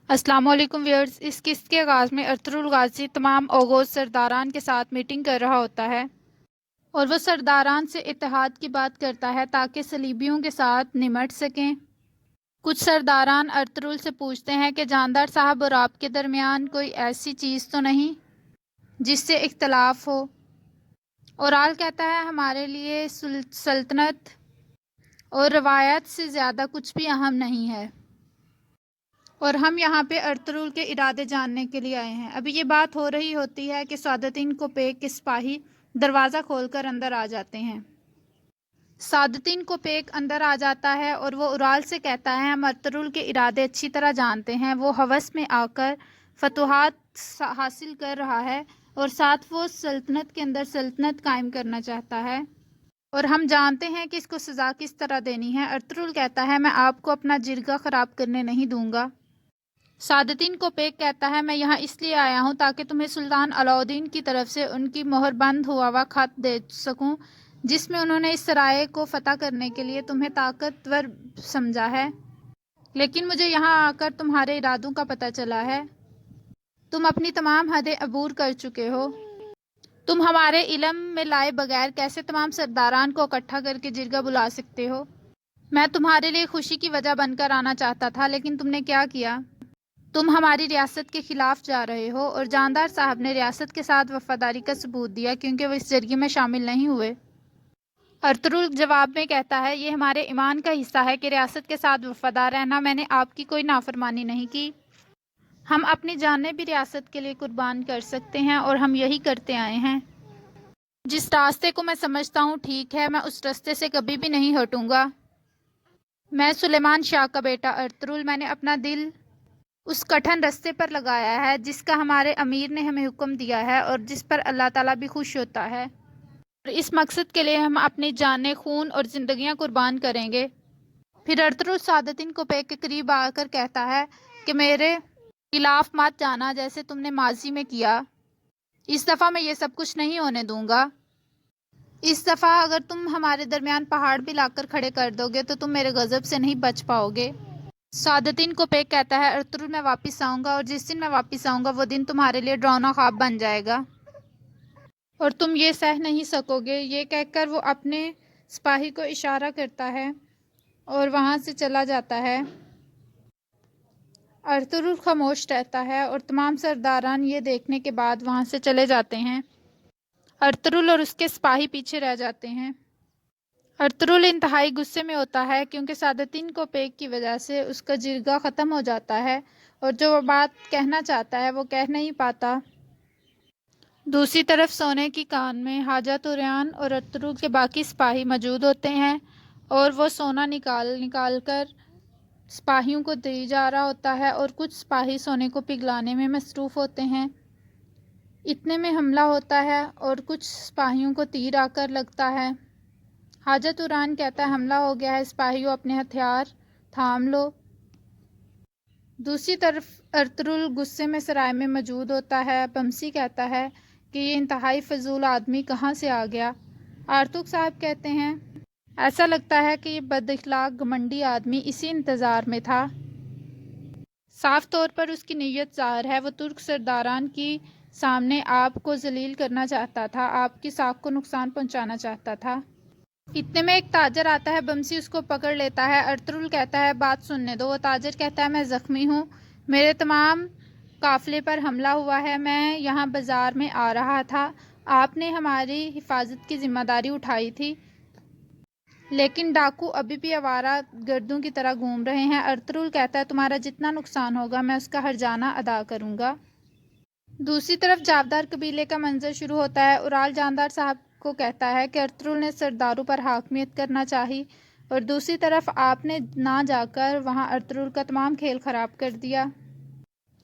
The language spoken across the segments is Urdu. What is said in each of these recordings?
السلام علیکم ویئرز، اس قسط کے آغاز میں ارطغرل غازی تمام اوغوز سرداران کے ساتھ میٹنگ کر رہا ہوتا ہے اور وہ سرداران سے اتحاد کی بات کرتا ہے تاکہ صلیبیوں کے ساتھ نمٹ سکیں۔ کچھ سرداران ارطغرل سے پوچھتے ہیں کہ جاندار صاحب اور آپ کے درمیان کوئی ایسی چیز تو نہیں جس سے اختلاف ہو؟ اورال کہتا ہے ہمارے لیے سلطنت اور روایت سے زیادہ کچھ بھی اہم نہیں ہے اور ہم یہاں پہ ارطغرل کے ارادے جاننے کے لیے آئے ہیں۔ ابھی یہ بات ہو رہی ہوتی ہے کہ سعادتین کوپیک کے سپاہی دروازہ کھول کر اندر آ جاتے ہیں۔ سعادتین کوپیک اندر آ جاتا ہے اور وہ اورال سے کہتا ہے ہم ارطغرل کے ارادے اچھی طرح جانتے ہیں، وہ ہوس میں آ کر فتوحات حاصل کر رہا ہے اور ساتھ وہ سلطنت کے اندر سلطنت قائم کرنا چاہتا ہے اور ہم جانتے ہیں کہ اس کو سزا کس طرح دینی ہے۔ ارطغرل کہتا ہے میں آپ کو اپنا جرگہ خراب کرنے نہیں دوں گا۔ سعادتین کوپیک کہتا ہے میں یہاں اس لیے آیا ہوں تاکہ تمہیں سلطان علاؤدین کی طرف سے ان کی مہر بند ہوا خط دے سکوں جس میں انہوں نے اس سرائے کو فتح کرنے کے لیے تمہیں طاقتور سمجھا ہے، لیکن مجھے یہاں آ کر تمہارے ارادوں کا پتہ چلا ہے۔ تم اپنی تمام حدیں عبور کر چکے ہو۔ تم ہمارے علم میں لائے بغیر کیسے تمام سرداران کو اکٹھا کر کے جرگہ بلا سکتے ہو؟ میں تمہارے لیے خوشی کی وجہ بن کر آنا چاہتا تھا، لیکن تم نے کیا کیا؟ تم ہماری ریاست کے خلاف جا رہے ہو اور جاندار صاحب نے ریاست کے ساتھ وفاداری کا ثبوت دیا کیونکہ وہ اس جرگے میں شامل نہیں ہوئے۔ ارطغرل جواب میں کہتا ہے یہ ہمارے ایمان کا حصہ ہے کہ ریاست کے ساتھ وفادار رہنا، میں نے آپ کی کوئی نافرمانی نہیں کی۔ ہم اپنی جانیں بھی ریاست کے لیے قربان کر سکتے ہیں اور ہم یہی کرتے آئے ہیں۔ جس راستے کو میں سمجھتا ہوں ٹھیک ہے میں اس راستے سے کبھی بھی نہیں ہٹوں گا۔ میں سلیمان شاہ کا بیٹا ارطغرل، میں نے اپنا دل اس کٹھن رستے پر لگایا ہے جس کا ہمارے امیر نے ہمیں حکم دیا ہے اور جس پر اللہ تعالیٰ بھی خوش ہوتا ہے، اور اس مقصد کے لیے ہم اپنی جانیں، خون اور زندگیاں قربان کریں گے۔ پھر ارطغرل سعادتین کوپیک کے قریب آ کر کہتا ہے کہ میرے خلاف مت جانا جیسے تم نے ماضی میں کیا، اس دفعہ میں یہ سب کچھ نہیں ہونے دوں گا۔ اس دفعہ اگر تم ہمارے درمیان پہاڑ بھی لا کر کھڑے کر دو گے تو تم میرے غضب سے نہیں بچ پاؤ گے۔ سعادتین کوپیک کہتا ہے ارطغرل میں واپس آؤں گا اور جس دن میں واپس آؤں گا وہ دن تمہارے لیے ڈراؤنا خواب بن جائے گا اور تم یہ سہ نہیں سکو گے۔ یہ کہہ کر وہ اپنے سپاہی کو اشارہ کرتا ہے اور وہاں سے چلا جاتا ہے۔ ارطغرل خاموش رہتا ہے اور تمام سرداران یہ دیکھنے کے بعد وہاں سے چلے جاتے ہیں۔ ارطغرل اور اس کے سپاہی پیچھے رہ جاتے ہیں۔ ارطغرل انتہائی غصے میں ہوتا ہے کیونکہ سعادتین کوپیک کی وجہ سے اس کا جرگہ ختم ہو جاتا ہے اور جو وہ بات کہنا چاہتا ہے وہ کہہ نہیں پاتا۔ دوسری طرف سونے کی کان میں حاجہ طوریان اور ارطغرل کے باقی سپاہی موجود ہوتے ہیں اور وہ سونا نکال کر سپاہیوں کو دی جا رہا ہوتا ہے اور کچھ سپاہی سونے کو پگھلانے میں مصروف ہوتے ہیں۔ اتنے میں حملہ ہوتا ہے اور کچھ سپاہیوں کو تیر آ کر لگتا ہے۔ حاجہ طوریان کہتا ہے حملہ ہو گیا ہے، سپاہیوں اپنے ہتھیار تھام لو۔ دوسری طرف ارطغرل غصے میں سرائے میں موجود ہوتا ہے۔ بمسی کہتا ہے کہ یہ انتہائی فضول آدمی کہاں سے آ گیا؟ آرتوک صاحب کہتے ہیں ایسا لگتا ہے کہ یہ بد اخلاق گھمنڈی آدمی اسی انتظار میں تھا۔ صاف طور پر اس کی نیت ظاہر ہے، وہ ترک سرداران کی سامنے آپ کو ذلیل کرنا چاہتا تھا، آپ کی ساکھ کو نقصان پہنچانا چاہتا تھا۔ اتنے میں ایک تاجر آتا ہے، بمسی اس کو پکڑ لیتا ہے۔ ارطغرل کہتا ہے بات سننے دو۔ وہ تاجر کہتا ہے میں زخمی ہوں، میرے تمام قافلے پر حملہ ہوا ہے، میں یہاں بازار میں آ رہا تھا، آپ نے ہماری حفاظت کی ذمہ داری اٹھائی تھی لیکن ڈاکو ابھی بھی آوارہ گردوں کی طرح گھوم رہے ہیں۔ ارطغرل کہتا ہے تمہارا جتنا نقصان ہوگا میں اس کا ہرجانہ ادا کروں گا۔ دوسری طرف جاودار قبیلے کا منظر شروع ہوتا ہے۔ اورال جاندار صاحب کو کہتا ہے کہ ارطغرل نے سرداروں پر حاکمیت کرنا چاہی اور دوسری طرف آپ نے نہ جا کر وہاں ارطغرل کا تمام کھیل خراب کر دیا۔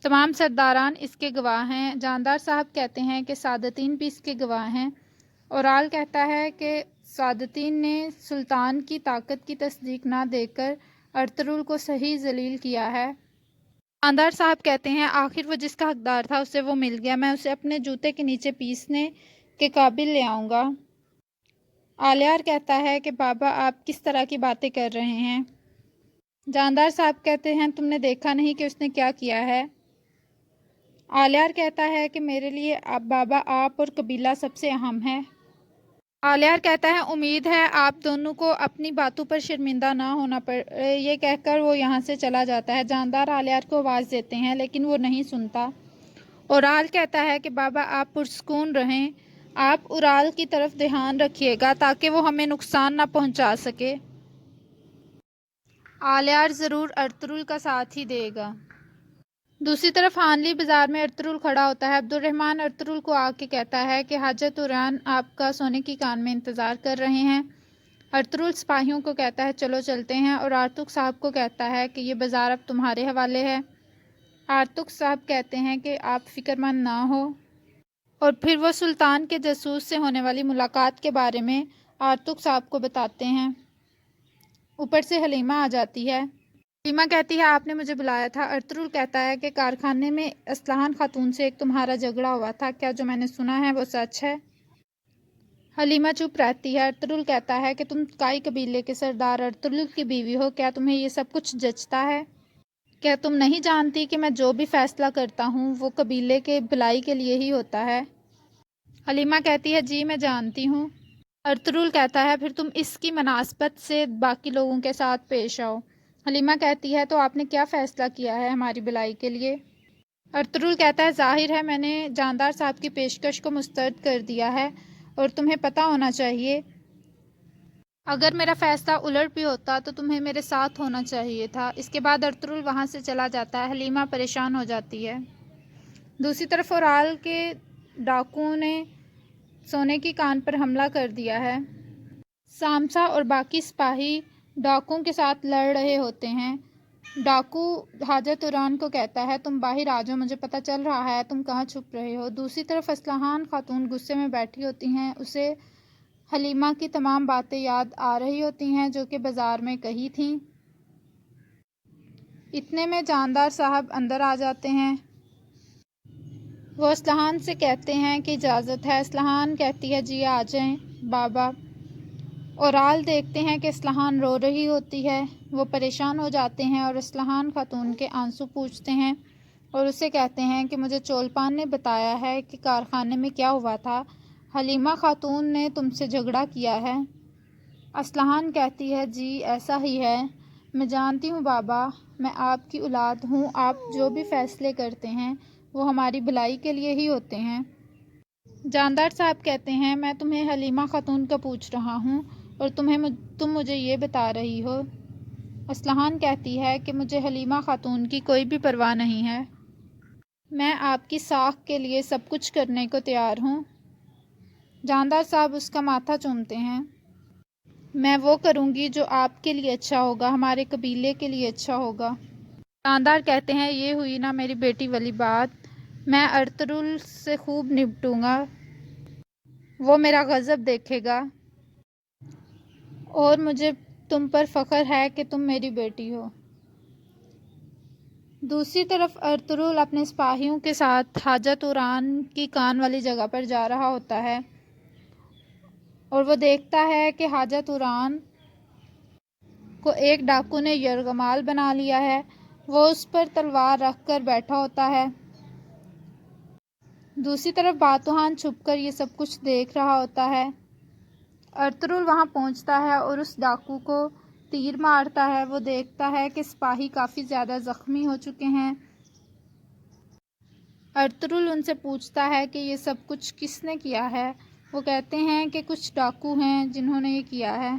تمام سرداران اس کے گواہ ہیں۔ جاندار صاحب کہتے ہیں کہ سعادتین بھی اس کے گواہ ہیں۔ اورال کہتا ہے کہ سعادتین نے سلطان کی طاقت کی تصدیق نہ دے کر ارطغرل کو صحیح ذلیل کیا ہے۔ جاندار صاحب کہتے ہیں آخر وہ جس کا حقدار تھا اسے وہ مل گیا، میں اسے اپنے جوتے کے نیچے پیسنے کے قابل لے آؤں گا۔ آلیار کہتا ہے کہ بابا آپ کس طرح کی باتیں کر رہے ہیں؟ جاندار صاحب کہتے ہیں تم نے دیکھا نہیں کہ اس نے کیا کیا ہے؟ آلیار کہتا ہے کہ میرے لیے بابا آپ اور قبیلہ سب سے اہم ہے۔ آلیار کہتا ہے امید ہے آپ دونوں کو اپنی باتوں پر شرمندہ نہ ہونا پڑے۔ یہ کہہ کر وہ یہاں سے چلا جاتا ہے۔ جاندار آلیار کو آواز دیتے ہیں لیکن وہ نہیں سنتا۔ اورال کہتا ہے کہ بابا آپ پرسکون رہیں، آپ اورال کی طرف دھیان رکھیے گا تاکہ وہ ہمیں نقصان نہ پہنچا سکے۔ آلیار ضرور ارطغرل کا ساتھ ہی دے گا۔ دوسری طرف ہانلی بازار میں ارطغرل کھڑا ہوتا ہے۔ عبدالرحمن ارطغرل کو آ کے کہتا ہے کہ حاجت توران آپ کا سونے کی کان میں انتظار کر رہے ہیں۔ ارطغرل سپاہیوں کو کہتا ہے چلو چلتے ہیں، اور آرتک صاحب کو کہتا ہے کہ یہ بازار اب تمہارے حوالے ہے۔ آرتک صاحب کہتے ہیں کہ آپ فکر مند نہ ہو، اور پھر وہ سلطان کے جاسوس سے ہونے والی ملاقات کے بارے میں آرتک صاحب کو بتاتے ہیں۔ اوپر سے حلیمہ آ جاتی ہے۔ حلیمہ کہتی ہے آپ نے مجھے بلایا تھا۔ ارطغرل کہتا ہے کہ کارخانے میں اسلحان خاتون سے ایک تمہارا جھگڑا ہوا تھا، کیا جو میں نے سنا ہے وہ سچ ہے؟ حلیمہ چپ رہتی ہے۔ ارطغرل کہتا ہے کہ تم کائی قبیلے کے سردار ارطغرل کی بیوی ہو، کیا تمہیں یہ سب کچھ جچتا ہے؟ کیا تم نہیں جانتی کہ میں جو بھی فیصلہ کرتا ہوں وہ قبیلے کے بھلائی کے لیے ہی ہوتا ہے؟ حلیمہ کہتی ہے جی میں جانتی ہوں۔ ارطغرل کہتا ہے پھر تم اس کی مناسبت سے باقی لوگوں کے ساتھ پیش آؤ۔ حلیمہ کہتی ہے تو آپ نے کیا فیصلہ کیا ہے ہماری بھلائی کے لیے؟ ارطغرل کہتا ہے ظاہر ہے میں نے جاندار صاحب کی پیشکش کو مسترد کر دیا ہے، اور تمہیں پتہ ہونا چاہیے اگر میرا فیصلہ الٹ بھی ہوتا تو تمہیں میرے ساتھ ہونا چاہیے تھا۔ اس کے بعد ارطغرل وہاں سے چلا جاتا ہے۔ حلیمہ پریشان ہو جاتی ہے۔ دوسری طرف اورال کے ڈاکوؤں نے سونے کی کان پر حملہ کر دیا ہے۔ سامسا اور باقی سپاہی ڈاکوؤں کے ساتھ لڑ رہے ہوتے ہیں۔ ڈاکو حاجت توران کو کہتا ہے تم باہر آ جاؤ، مجھے پتہ چل رہا ہے تم کہاں چھپ رہے ہو۔ دوسری طرف اسلحان خاتون غصے میں بیٹھی ہوتی ہیں۔ اسے حلیمہ کی تمام باتیں یاد آ رہی ہوتی ہیں جو کہ بازار میں کہی تھیں۔ اتنے میں جاندار صاحب اندر آ جاتے ہیں۔ وہ اسلحان سے کہتے ہیں کہ اجازت ہے۔ اسلحان کہتی ہے جی آ جائیں بابا۔ اورال دیکھتے ہیں کہ اسلحان رو رہی ہوتی ہے۔ وہ پریشان ہو جاتے ہیں اور اسلحان خاتون کے آنسو پوچھتے ہیں اور اسے کہتے ہیں کہ مجھے چولپان نے بتایا ہے کہ کارخانے میں کیا ہوا تھا، حلیمہ خاتون نے تم سے جھگڑا کیا ہے۔ اسلحان کہتی ہے جی ایسا ہی ہے، میں جانتی ہوں بابا، میں آپ کی اولاد ہوں، آپ جو بھی فیصلے کرتے ہیں وہ ہماری بھلائی کے لیے ہی ہوتے ہیں۔ جاندار صاحب کہتے ہیں میں تمہیں حلیمہ خاتون کا پوچھ رہا ہوں اور تم مجھے یہ بتا رہی ہو۔ اسلحان کہتی ہے کہ مجھے حلیمہ خاتون کی کوئی بھی پرواہ نہیں ہے، میں آپ کی ساکھ کے لیے سب کچھ کرنے کو تیار ہوں۔ جاندار صاحب اس کا ماتھا چومتے ہیں۔ میں وہ کروں گی جو آپ کے لیے اچھا ہوگا، ہمارے قبیلے کے لیے اچھا ہوگا۔ جاندار کہتے ہیں یہ ہوئی نا میری بیٹی والی بات، میں ارطغرل سے خوب نپٹوں گا، وہ میرا غضب دیکھے گا، اور مجھے تم پر فخر ہے کہ تم میری بیٹی ہو۔ دوسری طرف ارطغرل اپنے سپاہیوں کے ساتھ حاجت توران کی کان والی جگہ پر جا رہا ہوتا ہے، اور وہ دیکھتا ہے کہ حاجت توران کو ایک ڈاکو نے یرغمال بنا لیا ہے۔ وہ اس پر تلوار رکھ کر بیٹھا ہوتا ہے۔ دوسری طرف باتوحان چھپ کر یہ سب کچھ دیکھ رہا ہوتا ہے۔ ارطغرل وہاں پہنچتا ہے اور اس ڈاکو کو تیر مارتا ہے۔ وہ دیکھتا ہے کہ سپاہی کافی زیادہ زخمی ہو چکے ہیں۔ ارطغرل ان سے پوچھتا ہے کہ یہ سب کچھ کس نے کیا ہے؟ وہ کہتے ہیں کہ کچھ ڈاکو ہیں جنہوں نے یہ کیا ہے۔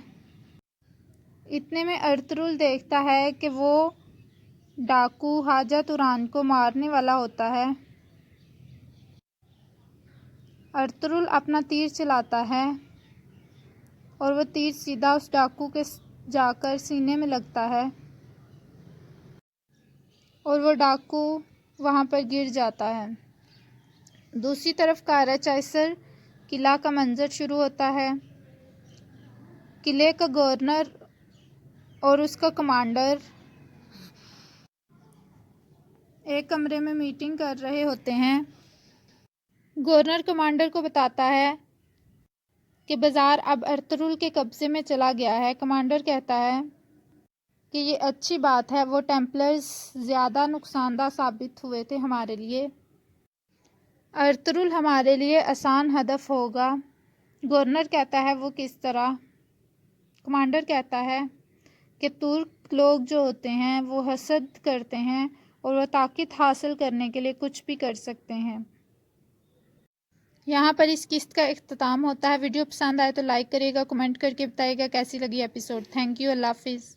اتنے میں ارطغرل دیکھتا ہے کہ وہ ڈاکو حاجت توران کو مارنے والا ہوتا ہے۔ ارطغرل اپنا تیر چلاتا ہے اور وہ تیر سیدھا اس ڈاکو کے جا کر سینے میں لگتا ہے اور وہ ڈاکو وہاں پر گر جاتا ہے۔ دوسری طرف کارا چائسر قلعہ کا منظر شروع ہوتا ہے۔ قلعے کا گورنر اور اس کا کمانڈر ایک کمرے میں میٹنگ کر رہے ہوتے ہیں۔ گورنر کمانڈر کو بتاتا ہے کہ بازار اب ارطغرل کے قبضے میں چلا گیا ہے۔ کمانڈر کہتا ہے کہ یہ اچھی بات ہے، وہ ٹیمپلرز زیادہ نقصان دہ ثابت ہوئے تھے ہمارے لیے۔ ارطغرل ہمارے لیے آسان ہدف ہوگا۔ گورنر کہتا ہے وہ کس طرح؟ کمانڈر کہتا ہے کہ ترک لوگ جو ہوتے ہیں وہ حسد کرتے ہیں اور وہ طاقت حاصل کرنے کے لیے کچھ بھی کر سکتے ہیں۔ یہاں پر اس قسط کا اختتام ہوتا ہے۔ ویڈیو پسند آئے تو لائک کریے گا، کمنٹ کر کے بتائیے گا کیسی لگی ایپیسوڈ۔ تھینک یو، اللہ حافظ۔